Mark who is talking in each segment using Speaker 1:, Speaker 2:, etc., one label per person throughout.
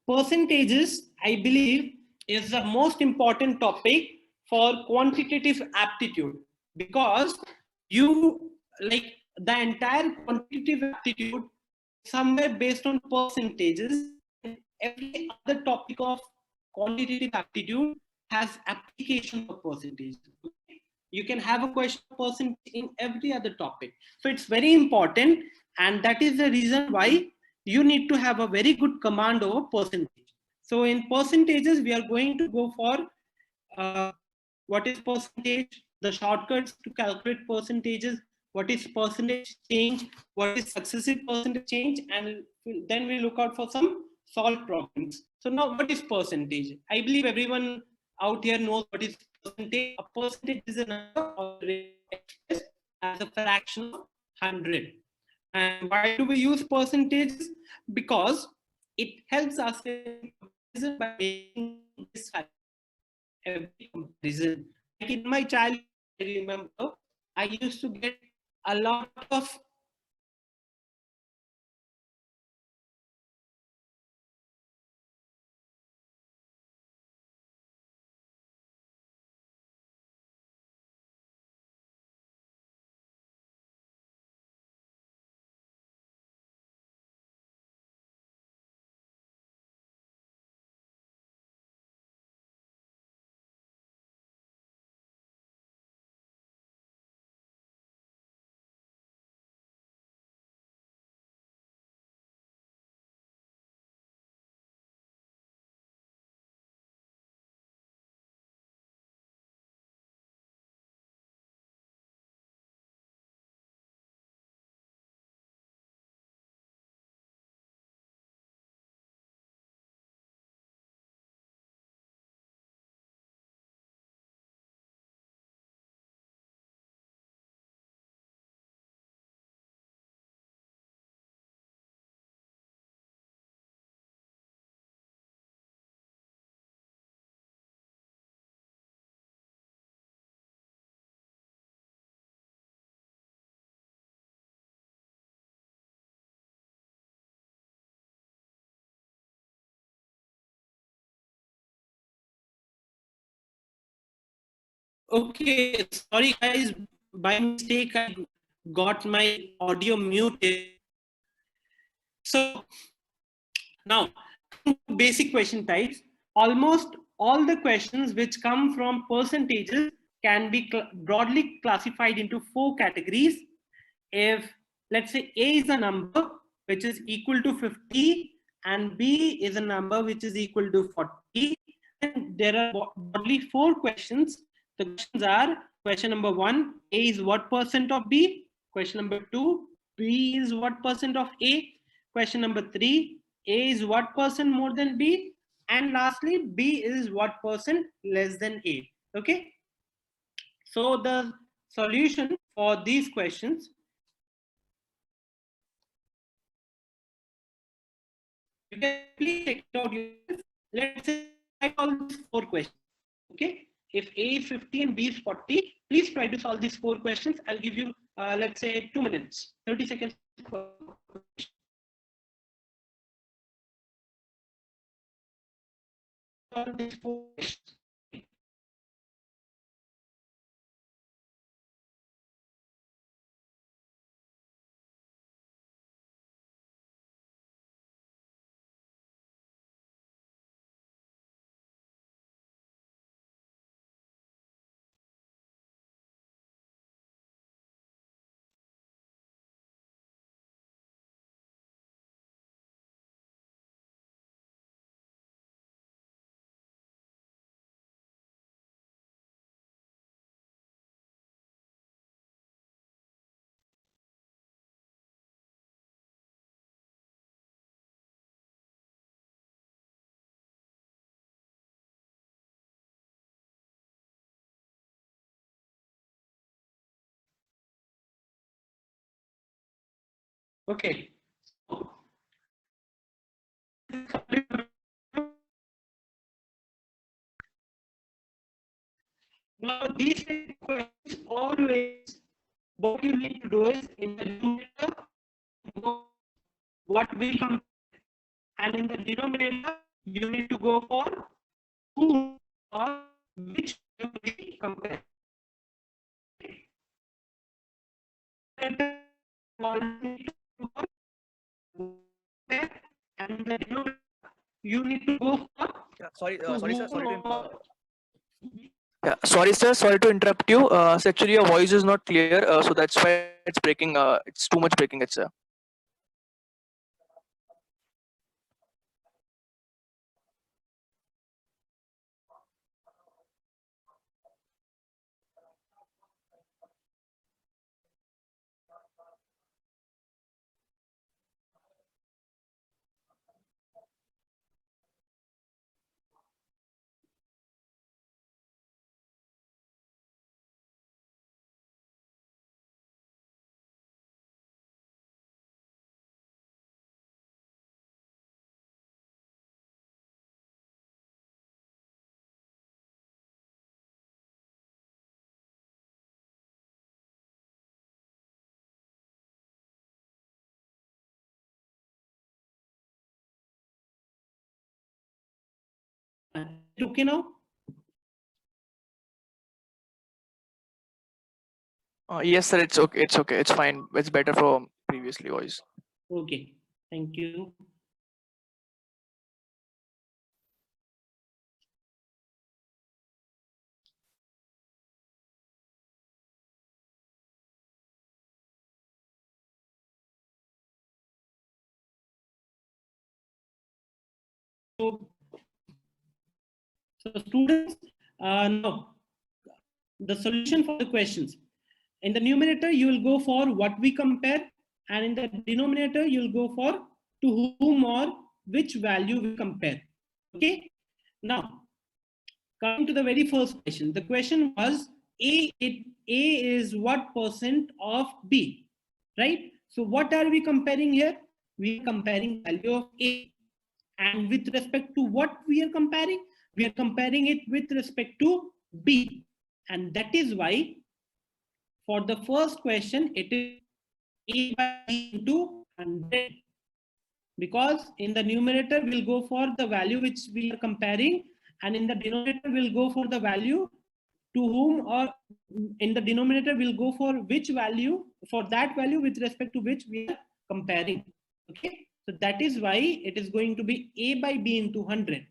Speaker 1: percentages, I believe, is the most important topic for quantitative aptitude, because you, like, the entire quantitative aptitude somewhere based on percentages, and every other topic of quantitative aptitude has application of percentage. You can have a question of percentage in every other topic, so it's very important, and that is the reason why you need to have a very good command over percentage. So in percentages we are going to go for uh, what is percentage, the shortcuts to calculate percentages, what is percentage change, what is successive percentage change, and then we look out for some solved problems. So now, what is percentage? I believe everyone out here knows what is percentage. A percentage is a number expressed as a fraction of 100. And why do we use percentages? Because it helps us in comparison by making this every comparison. Like in my childhood, I remember I used to get a lot of okay, sorry guys, by mistake I got my audio muted. So now, basic question types. Almost all the questions which come from percentages can be broadly classified into four categories. If, let's say, A is a number which is equal to 50 and B is a number which is equal to 40, then there are broadly four questions. The questions are: question number 1, A is what percent of B? Question number 2, B is what percent of A? Question number 3, A is what percent more than B? And lastly, B is what percent less than A. Okay. So the solution for these questions, you can please check it out yourself. Let's say I solve these four questions. Okay. If A is 50 and B is 40, please try to solve these four questions. I'll give you, let's say, 2 minutes, 30 seconds. Solve these four questions. Okay. Now, these questions always, what you need to do is in the numerator, what will come, and in the denominator, you need to go for whom or which you will compare. And the denominator, you need to go for
Speaker 2: Sorry, sir. Sorry to
Speaker 3: Yeah, sorry, sir. Sorry to interrupt you. So actually, your voice is not clear, so that's why it's breaking. It's too much breaking, it, sir.
Speaker 1: okay now?
Speaker 3: Yes, sir. It's okay. It's okay. It's fine. It's better from previously voice.
Speaker 1: Okay, thank you. So students, now the solution for the questions. In the numerator, you will go for what we compare, and in the denominator, you will go for to whom or which value we compare. Okay. Now, coming to the very first question, the question was A is what percent of B, right? So what are we comparing here? We are comparing value of A. And with respect to what we are comparing? We are comparing it with respect to B. And that is why for the first question, it is A by B into 100. Because in the numerator, we'll go for the value which we are comparing, and in the denominator, we'll go for the value to whom, or in the denominator, we'll go for which value, for that value with respect to which we are comparing. Okay, so that is why it is going to be A by B into 100.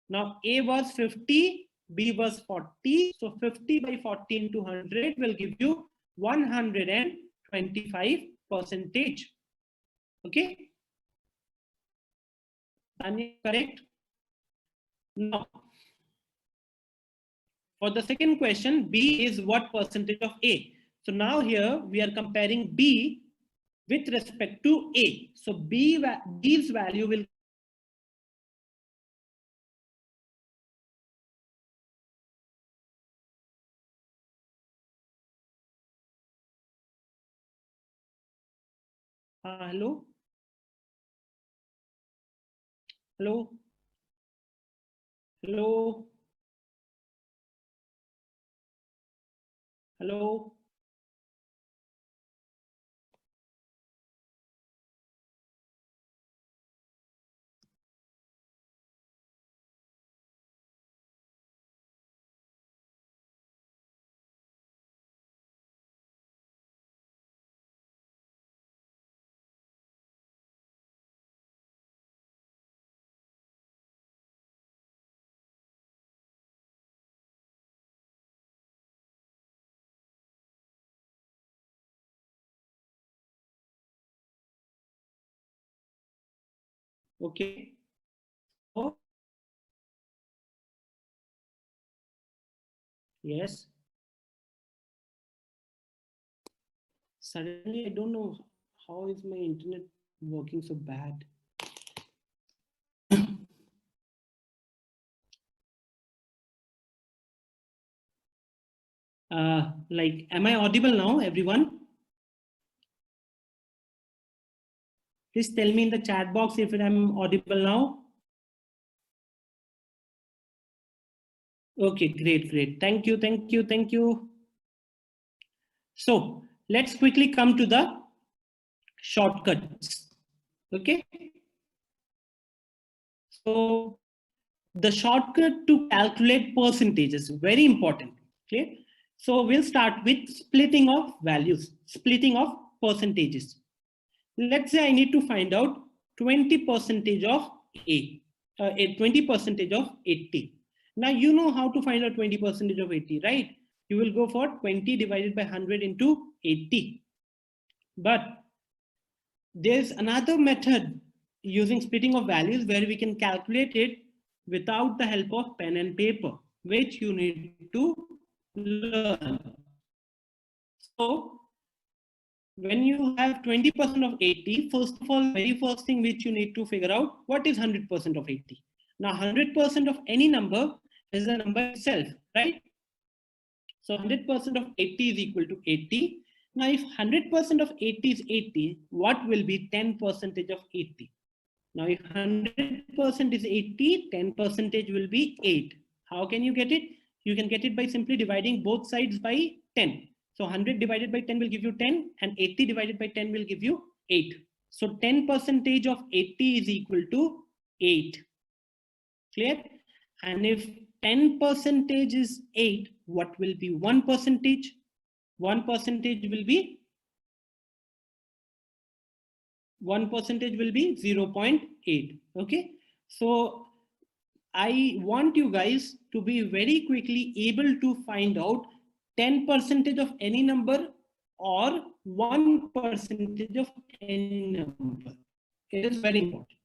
Speaker 1: Now A was 50, B was 40. So 50 by 40 into 100 will give you 125%. Okay. Correct. Now, for the second question, B is what percentage of A? So now here we are comparing B with respect to A. So B's value will hello? Hello? Hello? Hello? Okay. Oh. Yes. Suddenly, I don't know how is my internet working so bad. Like, am I audible now, everyone? Please tell me in the chat box if I'm audible now. Okay, great. Thank you. So let's quickly come to the shortcuts. Okay. So the shortcut to calculate percentages, very important. Okay. So we'll start with splitting of values, splitting of percentages. Let's say I need to find out 20% of A, 20% of 80. Now you know how to find out 20% of 80, right? You will go for 20 divided by 100 into 80. But there's another method using splitting of values where we can calculate it without the help of pen and paper, which you need to learn. So when you have 20% of 80, first of all, very first thing which you need to figure out, what is 100% of 80? Now 100% of any number is the number itself, right? So 100% of 80 is equal to 80. Now if 100% of 80 is 80, what will be 10% of 80? Now if 100% is 80, 10% will be 8. How can you get it? You can get it by simply dividing both sides by 10. So 100 divided by 10 will give you 10 and 80 divided by 10 will give you 8. So 10% of 80 is equal to 8. Clear? And if 10% is 8, what will be 1%? 1% will be 0.8. Okay. So I want you guys to be very quickly able to find out 10% of any number or 1% of any number. It is very important.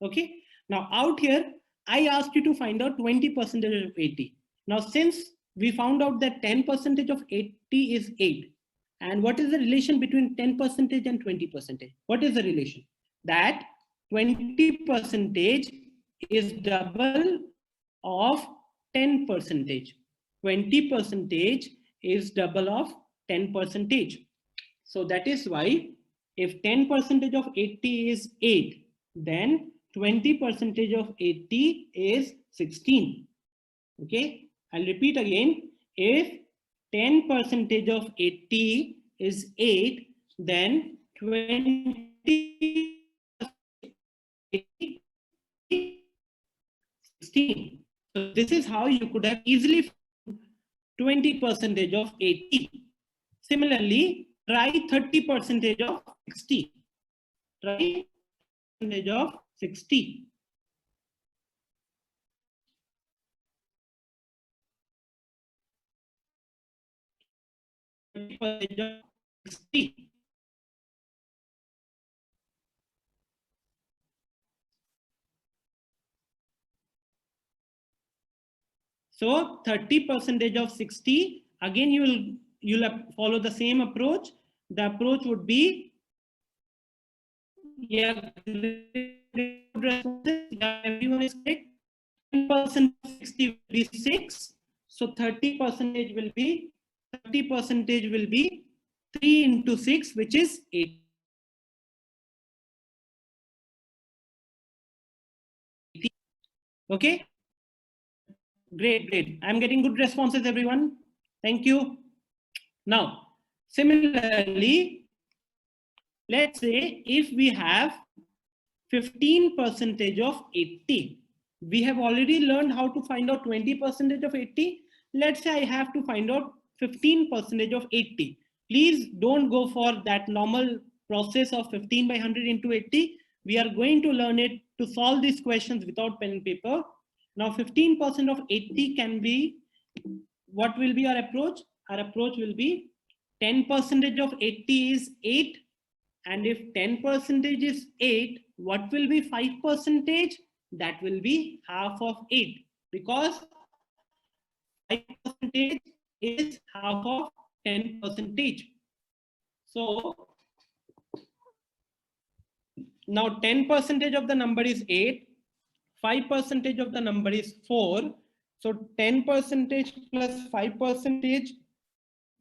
Speaker 1: Okay. Now out here, I asked you to find out 20% of 80. Now since we found out that 10% of 80 is 8. And what is the relation between 10% and 20%? What is the relation? That 20% is double of 10%. 20% is double of 10%. So that is why if 10% of 80 is 8, then 20% of 80 is 16. Okay, I'll repeat again. If 10% of 80 is 8, then 20 16. So this is how you could have easily 20% of 80. Similarly, try 30% of 60. Try percentage of 60. Percentage of 60. So 30% of 60. Again, you'll follow the same approach. The approach would be, yeah, everyone is correct. 10% of 60 will be 6. So 30% will be 3 into 6, which is 8. Okay. Great. I'm getting good responses, everyone. Thank you. Now, similarly, let's say if we have 15% of 80, we have already learned how to find out 20% of 80. Let's say I have to find out 15% of 80. Please don't go for that normal process of 15 by 100 into 80. We are going to learn it to solve these questions without pen and paper. Now 15% of 80 can be, what will be our approach? Our approach will be 10% of 80 is 8. And if 10% is 8, what will be 5%? That will be half of 8, because 5% is half of 10%. So now 10% of the number is 8, 5% of the number is 4. So 10% plus 5%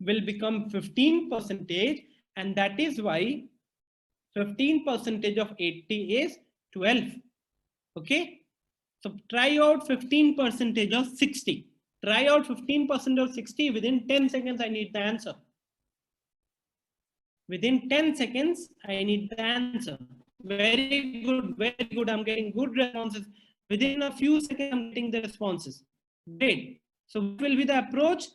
Speaker 1: will become 15%, and that is why 15% of 80 is 12. Okay, so try out 15% of 60. Try out 15% of 60 within 10 seconds. I need the answer. Within 10 seconds, I need the answer. Very good. I'm getting good responses. Within a few seconds, I'm getting the responses. Great. So what will be the approach?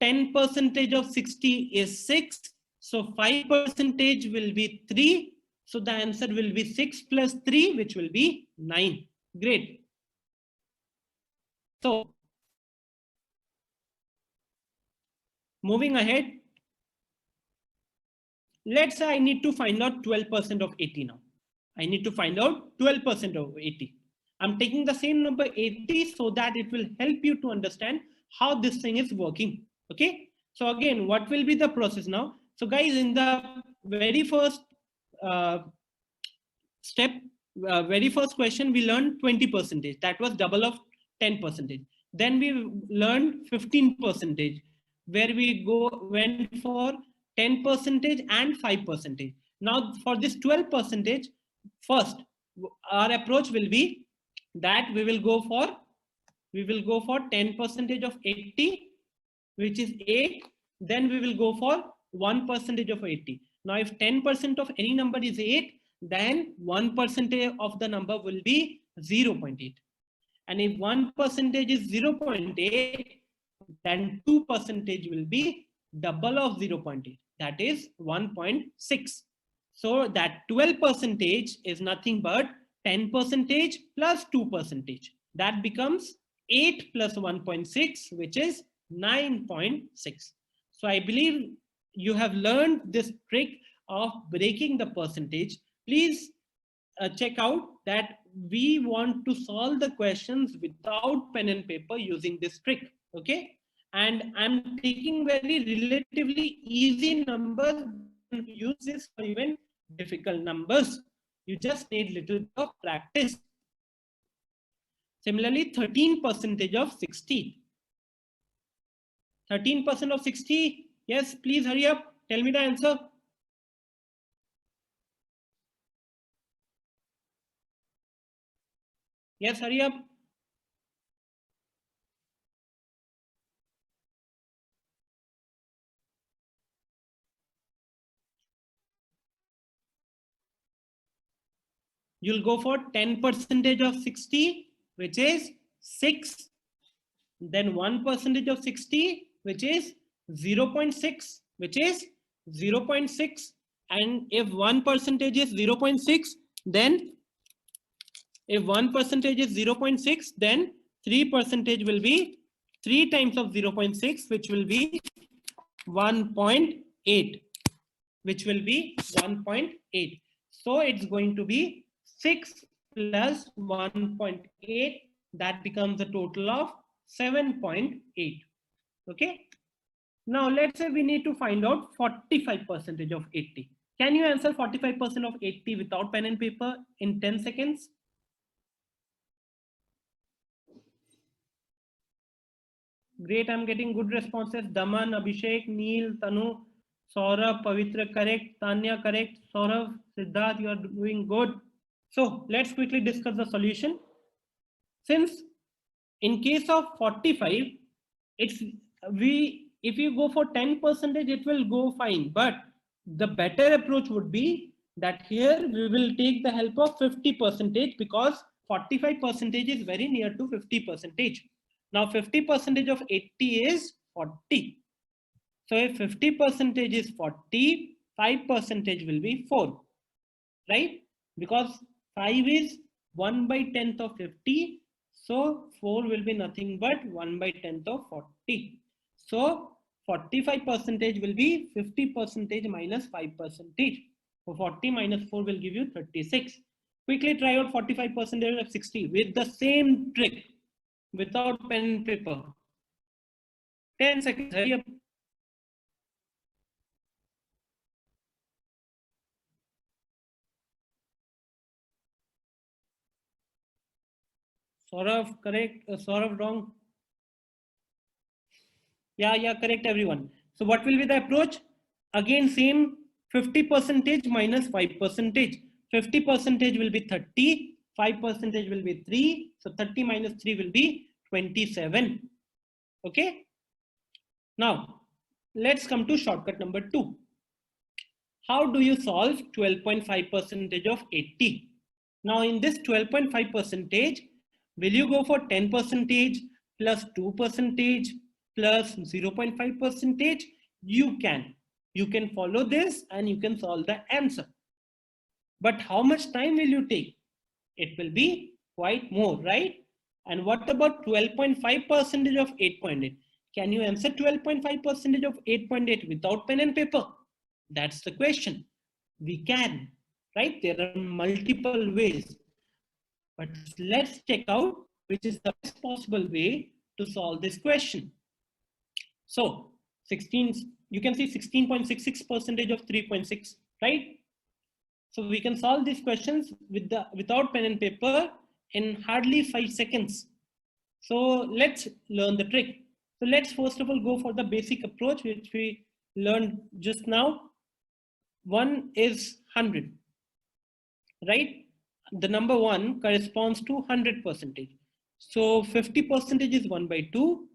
Speaker 1: 10% of 60 is 6. So 5% will be 3. So the answer will be 6 plus 3, which will be 9. Great. So moving ahead, let's say I need to find out 12% of 80 now. I need to find out 12% of 80. I'm taking the same number 80 so that it will help you to understand how this thing is working. Okay. So again, what will be the process now? So guys, in the very first step, very first question, we learned 20%. That was double of 10%. Then we learned 15%, where we went for 10% and 5%. Now for this 12%, first our approach will be that we will go for 10% of 80, which is 8. Then we will go for 1% of 80. Now if 10% of any number is 8, then 1% of the number will be 0.8. And if 1% is 0.8, then 2% will be double of 0.8. That is 1.6. So that 12% is nothing but 10% plus 2%. That becomes 8 plus 1.6, which is 9.6. So I believe you have learned this trick of breaking the percentage. Please check out that we want to solve the questions without pen and paper using this trick. Okay. And I'm taking very relatively easy numbers. Use this for even difficult numbers. You just need little bit of practice. Similarly, 13% of 60. 13% of 60. Yes, please hurry up. Tell me the answer. Yes, hurry up. You'll go for 10% of 60, which is 6. Then 1% of 60, which is 0.6, which is 0.6. And if 1% is 0.6, then if 1% is 0.6, then 3% will be 3 times of 0.6, which will be 1.8, which will be 1.8. So it's going to be 6 plus 1.8. That becomes a total of 7.8. Okay. Now let's say we need to find out 45% of 80. Can you answer 45% of 80 without pen and paper in 10 seconds? Great, I'm getting good responses. Daman, Abhishek, Neil, Tanu, Saurabh, Pavitra, correct. Tanya, correct. Saurabh, Siddharth, you are doing good. So let's quickly discuss the solution. Since in case of 45, if you go for 10%, it will go fine. But the better approach would be that here we will take the help of 50%, because 45% is very near to 50%. Now 50% of 80 is 40. So if 50% is 40, 5% will be 4, right? Because 5 is 1 by 10th of 50. So 4 will be nothing but 1 by 10th of 40. So 45% will be 50% minus 5%. So 40 minus 4 will give you 36. Quickly try out 45% of 60 with the same trick, without pen and paper. 10 seconds, hurry up. Saurav, correct. Saurav, wrong. Yeah, correct, everyone. So what will be the approach? Again, same 50% minus 5%. 50% will be 30. 5% will be 3. So 30 minus 3 will be 27. Okay. Now, let's come to shortcut number 2. How do you solve 12.5% of 80? Now, in this 12.5%, Will you go for 10% plus 2% plus 0.5%? You can follow this and you can solve the answer. But how much time will you take? It will be quite more, right? And what about 12.5% of 8.8? Can you answer 12.5% of 8.8 without pen and paper? That's the question. We can, right? There are multiple ways. But let's check out which is the best possible way to solve this question. So 16, you can see 16.66% of 3.6, right? So we can solve these questions without pen and paper in hardly 5 seconds. So let's learn the trick. So let's first of all go for the basic approach which we learned just now. 1 is 100, right? The number 1 corresponds to 100%. So 50% is 1 by 2.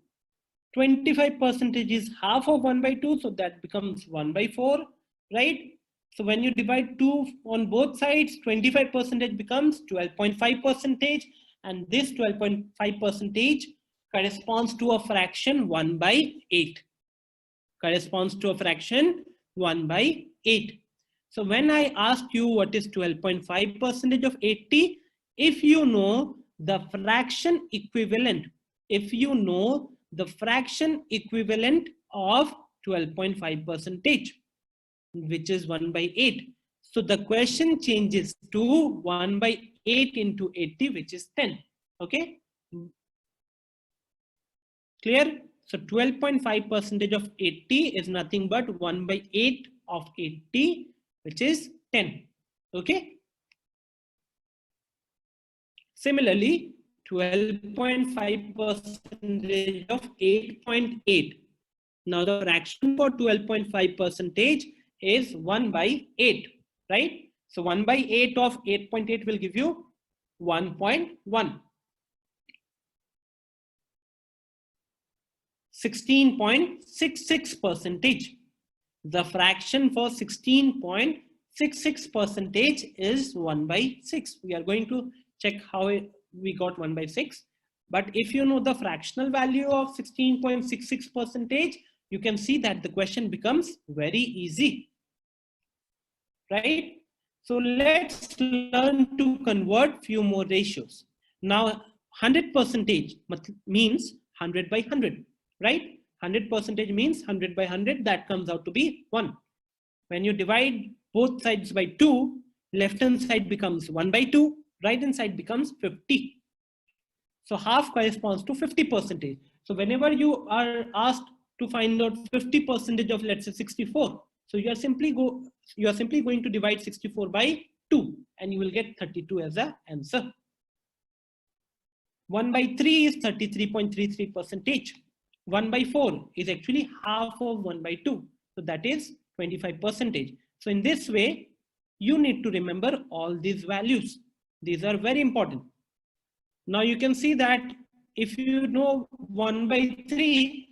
Speaker 1: 25% is half of 1 by 2. So that becomes 1 by 4, right? So when you divide 2 on both sides, 25% becomes 12.5%. And this 12.5% corresponds to a fraction 1 by 8. Corresponds to a fraction 1 by 8. So when I ask you what is 12.5% of 80, if you know the fraction equivalent, of 12.5%, which is 1 by 8. So the question changes to 1 by 8 into 80, which is 10. Okay. Clear? So 12.5% of 80 is nothing but 1 by 8 of 80, which is 10. Okay. Similarly, 12.5% of 8.8. Now the fraction for 12.5% is 1 by 8, right? So 1 by 8 of 8.8 will give you 1.1. 16.66%. The fraction for 16.66% is 1 by 6. We are going to check how we got 1 by 6. But if you know the fractional value of 16.66%, you can see that the question becomes very easy, right? So let's learn to convert few more ratios. Now 100% means 100 by 100, right? 100% means 100 by 100, that comes out to be 1. When you divide both sides by 2, left hand side becomes 1 by 2, right hand side becomes 50. So half corresponds to 50%. So whenever you are asked to find out 50% of, let's say, 64, so you are simply going to divide 64 by 2 and you will get 32 as the answer. 1 by 3 is 33.33%. 1 by 4 is actually half of 1 by 2. So that is 25%. So in this way, you need to remember all these values. These are very important. Now you can see that if you know 1 by 3,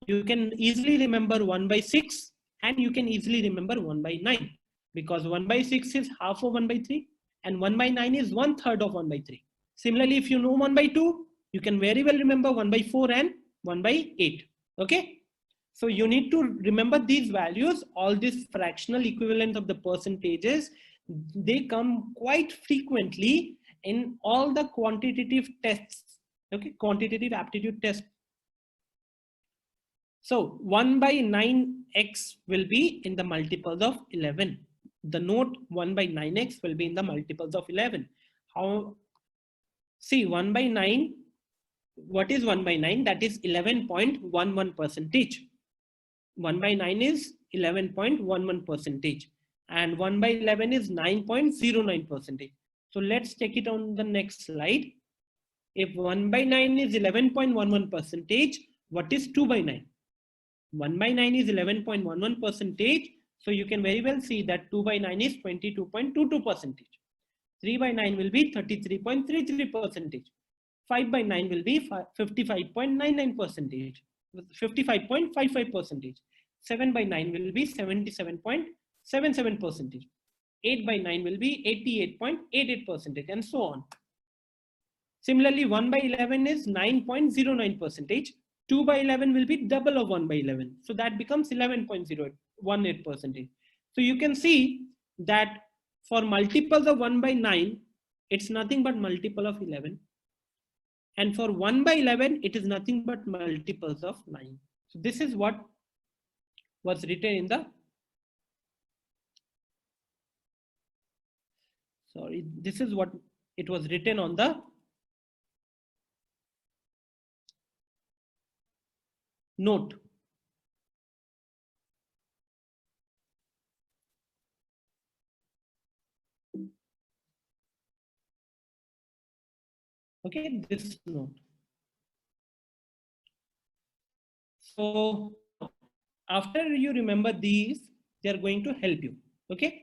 Speaker 1: you can easily remember 1 by 6 and you can easily remember 1 by 9, because 1 by 6 is half of 1 by 3 and 1 by 9 is 1/3 of 1 by 3. Similarly, if you know 1 by 2, you can very well remember 1 by 4 and 1 by 8. Okay. So you need to remember these values, all these fractional equivalents of the percentages. They come quite frequently in all the quantitative tests, okay, quantitative aptitude tests. So 1 by 9x will be in the multiples of 11. The note 1 by 9x will be in the multiples of 11. How? See, 1 by 9, what is 1 by 9? That is 11.11%. 1 by 9 is 11.11%. And 1 by 11 is 9.09%. So let's check it on the next slide. If 1 by 9 is 11.11%, what is 2 by 9? 1 by 9 is 11.11%. So you can very well see that 2 by 9 is 22.22%. 3 by 9 will be 33.33%. 5 by 9 will be 55.99%. 55.55%. 7 by 9 will be 77.77%. 8 by 9 will be 88.88%, and so on. Similarly, 1 by 11 is 9.09 percentage. 2 by 11 will be double of 1 by 11. So that becomes 11.018 percentage. So you can see that for multiples of 1 by 9, it's nothing but multiple of 11. And for 1 by 11, it is nothing but multiples of 9. So this is what was written in the, sorry, this is what it was written on the note. Okay, this note. So after you remember these, they are going to help you. Okay.